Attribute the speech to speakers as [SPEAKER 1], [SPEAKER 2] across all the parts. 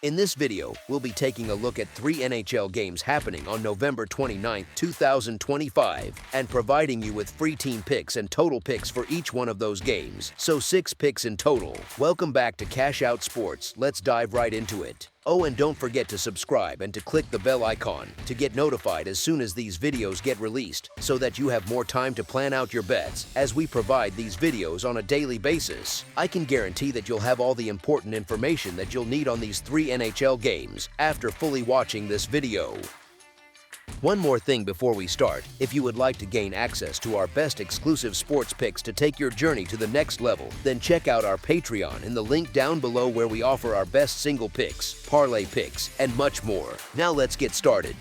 [SPEAKER 1] In this video, we'll be taking a look at 3 NHL games happening on November 29, 2025, and providing you with free team picks and total picks for each one of those games, so 6 picks in total. Welcome back to Cash Out Sports. Let's dive right into it. Oh, and don't forget to subscribe and to click the bell icon to get notified as soon as these videos get released, so that you have more time to plan out your bets as we provide these videos on a daily basis. I can guarantee that you'll have all the important information that you'll need on these 3 NHL games after fully watching this video. One more thing before we start: if you would like to gain access to our best exclusive sports picks to take your journey to the next level, then check out our Patreon in the link down below, where we offer our best single picks, parlay picks, and much more. Now let's get started.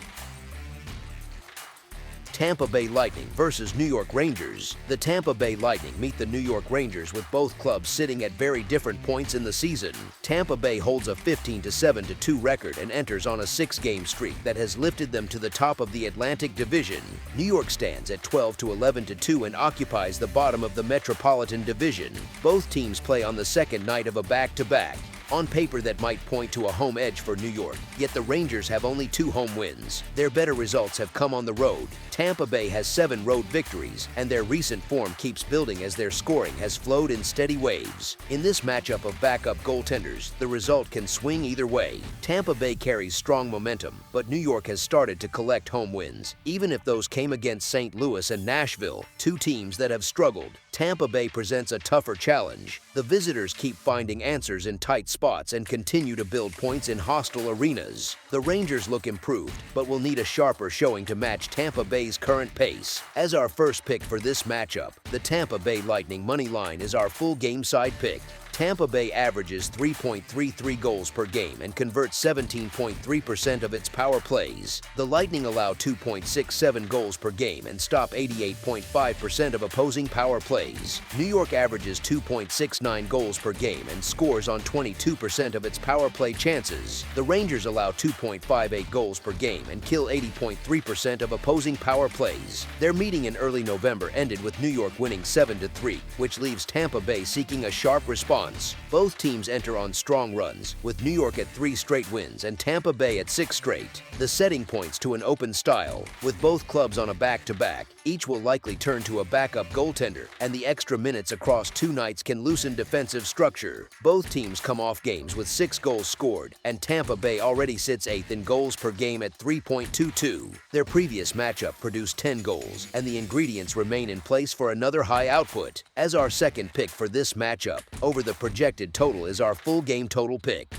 [SPEAKER 1] Tampa Bay Lightning versus New York Rangers. The Tampa Bay Lightning meet the New York Rangers with both clubs sitting at very different points in the season. Tampa Bay holds a 15-7-2 record and enters on a 6-game streak that has lifted them to the top of the Atlantic Division. New York stands at 12-11-2 and occupies the bottom of the Metropolitan Division. Both teams play on the second night of a back-to-back. On paper, that might point to a home edge for New York, yet the Rangers have only 2 home wins. Their better results have come on the road. Tampa Bay has 7 road victories, and their recent form keeps building as their scoring has flowed in steady waves. In this matchup of backup goaltenders, the result can swing either way. Tampa Bay carries strong momentum, but New York has started to collect home wins, even if those came against St. Louis and Nashville, 2 teams that have struggled. Tampa Bay presents a tougher challenge. The visitors keep finding answers in tight spots and continue to build points in hostile arenas. The Rangers look improved, but will need a sharper showing to match Tampa Bay's current pace. As our first pick for this matchup, the Tampa Bay Lightning money line is our full game side pick. Tampa Bay averages 3.33 goals per game and converts 17.3% of its power plays. The Lightning allow 2.67 goals per game and stop 88.5% of opposing power plays. New York averages 2.69 goals per game and scores on 22% of its power play chances. The Rangers allow 2.58 goals per game and kill 80.3% of opposing power plays. Their meeting in early November ended with New York winning 7-3, which leaves Tampa Bay seeking a sharp response. Both teams enter on strong runs, with New York at 3 straight wins and Tampa Bay at 6 straight. The setting points to an open style. With both clubs on a back-to-back, each will likely turn to a backup goaltender, and the extra minutes across 2 nights can loosen defensive structure. Both teams come off games with 6 goals scored, and Tampa Bay already sits 8th in goals per game at 3.22. Their previous matchup produced 10 goals, and the ingredients remain in place for another high output. As our second pick for this matchup, over the projected total is our full game total pick.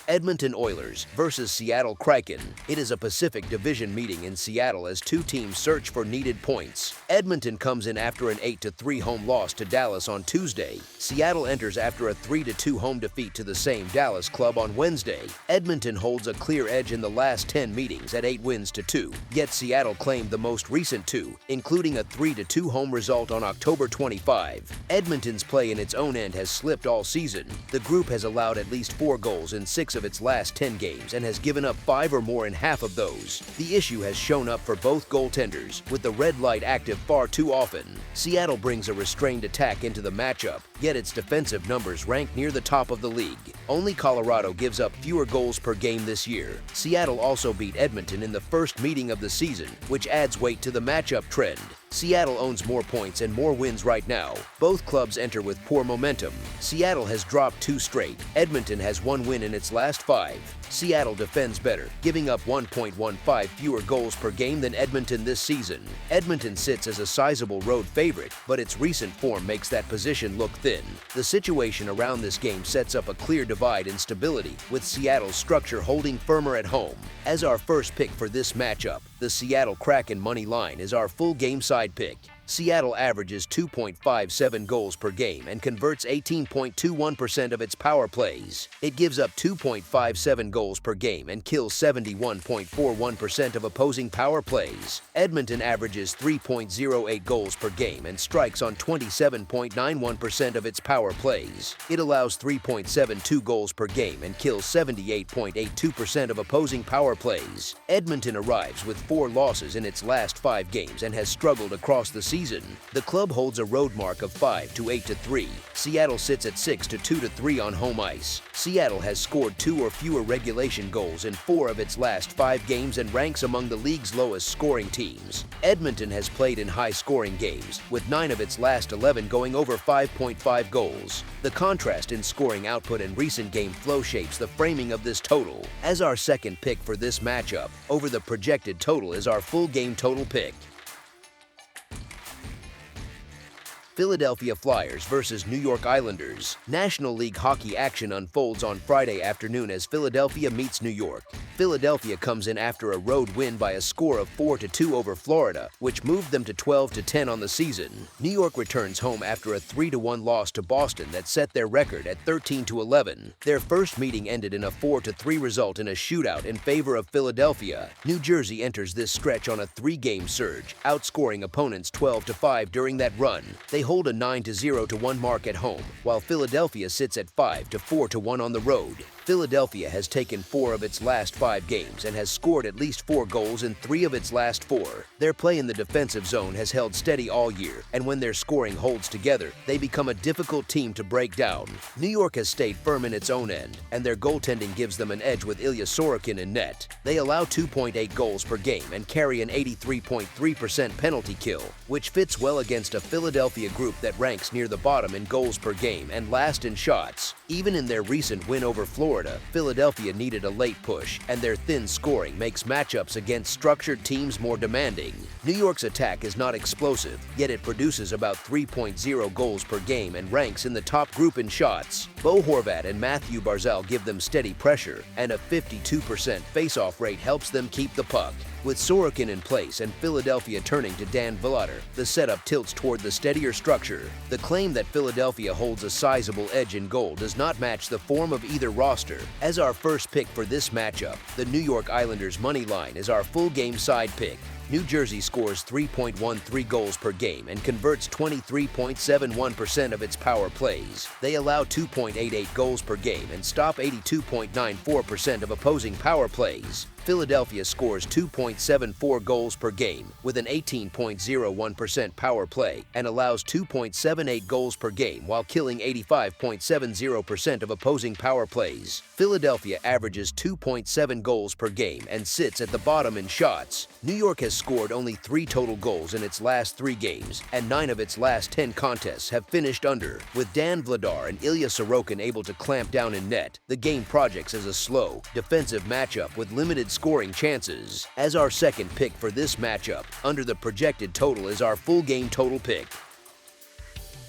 [SPEAKER 1] Edmonton Oilers versus Seattle Kraken. It is a Pacific Division meeting in Seattle as 2 teams search for needed points. Edmonton comes in after an 8-3 home loss to Dallas on Tuesday. Seattle enters after a 3-2 home defeat to the same Dallas club on Wednesday. Edmonton holds a clear edge in the last 10 meetings at 8 wins to 2, yet Seattle claimed the most recent 2, including a 3-2 home result on October 25. Edmonton's play in its own end has slipped all season. The group has allowed at least 4 goals in 6 of its last 10 games and has given up 5 or more in half of those. The issue has shown up for both goaltenders, with the red light active far too often. Seattle brings a restrained attack into the matchup, yet its defensive numbers rank near the top of the league. Only Colorado gives up fewer goals per game this year. Seattle also beat Edmonton in the first meeting of the season, which adds weight to the matchup trend. Seattle owns more points and more wins right now. Both clubs enter with poor momentum. Seattle has dropped 2 straight. Edmonton has 1 win in its last 5. Seattle defends better, giving up 1.15 fewer goals per game than Edmonton this season. Edmonton sits as a sizable road favorite, but its recent form makes that position look thin. The situation around this game sets up a clear divide in stability, with Seattle's structure holding firmer at home. As our first pick for this matchup, the Seattle Kraken money line is our full game side pick. Seattle averages 2.57 goals per game and converts 18.21% of its power plays. It gives up 2.57 goals per game and kills 71.41% of opposing power plays. Edmonton averages 3.08 goals per game and strikes on 27.91% of its power plays. It allows 3.72 goals per game and kills 78.82% of opposing power plays. Edmonton arrives with 4 losses in its last 5 games and has struggled across the season. season. The club holds a road mark of 5 to 8 to 3. Seattle sits at 6 to 2 to 3 on home ice. Seattle has scored 2 or fewer regulation goals in 4 of its last 5 games and ranks among the league's lowest scoring teams. Edmonton has played in high-scoring games, with 9 of its last 11 going over 5.5 goals. The contrast in scoring output and recent game flow shapes the framing of this total. As our second pick for this matchup, over the projected total is our full game total pick. Philadelphia Flyers versus New York Islanders. National League hockey action unfolds on Friday afternoon as Philadelphia meets New York. Philadelphia comes in after a road win by a score of 4 to 2 over Florida, which moved them to 12 to 10 on the season. New York returns home after a 3 to 1 loss to Boston that set their record at 13 to 11. Their first meeting ended in a 4 to 3 result in a shootout in favor of Philadelphia. New Jersey enters this stretch on a 3-game surge, outscoring opponents 12 to 5 during that run. They hold a 9 to 0 to 1 mark at home, while Philadelphia sits at 5 to 4 to 1 on the road. Philadelphia has taken 4 of its last 5 games and has scored at least 4 goals in 3 of its last 4. Their play in the defensive zone has held steady all year, and when their scoring holds together, they become a difficult team to break down. New York has stayed firm in its own end, and their goaltending gives them an edge with Ilya Sorokin in net. They allow 2.8 goals per game and carry an 83.3% penalty kill, which fits well against a Philadelphia group that ranks near the bottom in goals per game and last in shots. Even in their recent win over Florida, Philadelphia needed a late push, and their thin scoring makes matchups against structured teams more demanding. New York's attack is not explosive, yet it produces about 3.0 goals per game and ranks in the top group in shots. Bo Horvat and Matthew Barzal give them steady pressure, and a 52% face-off rate helps them keep the puck. With Sorokin in place and Philadelphia turning to Dan Vladar, the setup tilts toward the steadier structure. The claim that Philadelphia holds a sizable edge in goal does not match the form of either roster. As our first pick for this matchup, the New York Islanders' money line is our full game side pick. New Jersey scores 3.13 goals per game and converts 23.71% of its power plays. They allow 2.88 goals per game and stop 82.94% of opposing power plays. Philadelphia scores 2.74 goals per game with an 18.01% power play and allows 2.78 goals per game while killing 85.70% of opposing power plays. Philadelphia averages 2.7 goals per game and sits at the bottom in shots. New York has scored only 3 total goals in its last 3 games, and 9 of its last 10 contests have finished under. With Dan Vladar and Ilya Sorokin able to clamp down in net, the game projects as a slow, defensive matchup with limited scoring chances. As our second pick for this matchup, under the projected total is our full game total pick.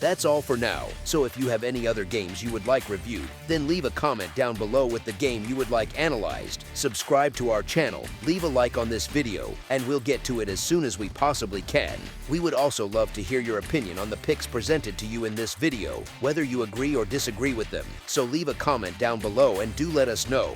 [SPEAKER 1] That's all for now, so if you have any other games you would like reviewed, then leave a comment down below with the game you would like analyzed, subscribe to our channel, leave a like on this video, and we'll get to it as soon as we possibly can. We would also love to hear your opinion on the picks presented to you in this video, whether you agree or disagree with them, so leave a comment down below and do let us know.